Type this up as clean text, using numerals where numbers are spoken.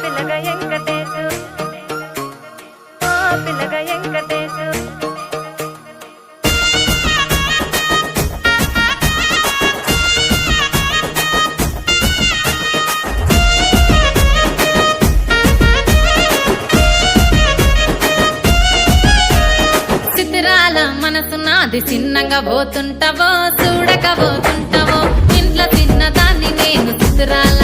పిల్లగా వెంకటేశు పిల్లగా వెంకటేశు చిత్రాల మనసు నాది చిన్నగా పోతుంటావో చూడక పోతుంటావో ఇంట్లో చిన్నదాన్ని నేను చిత్రాల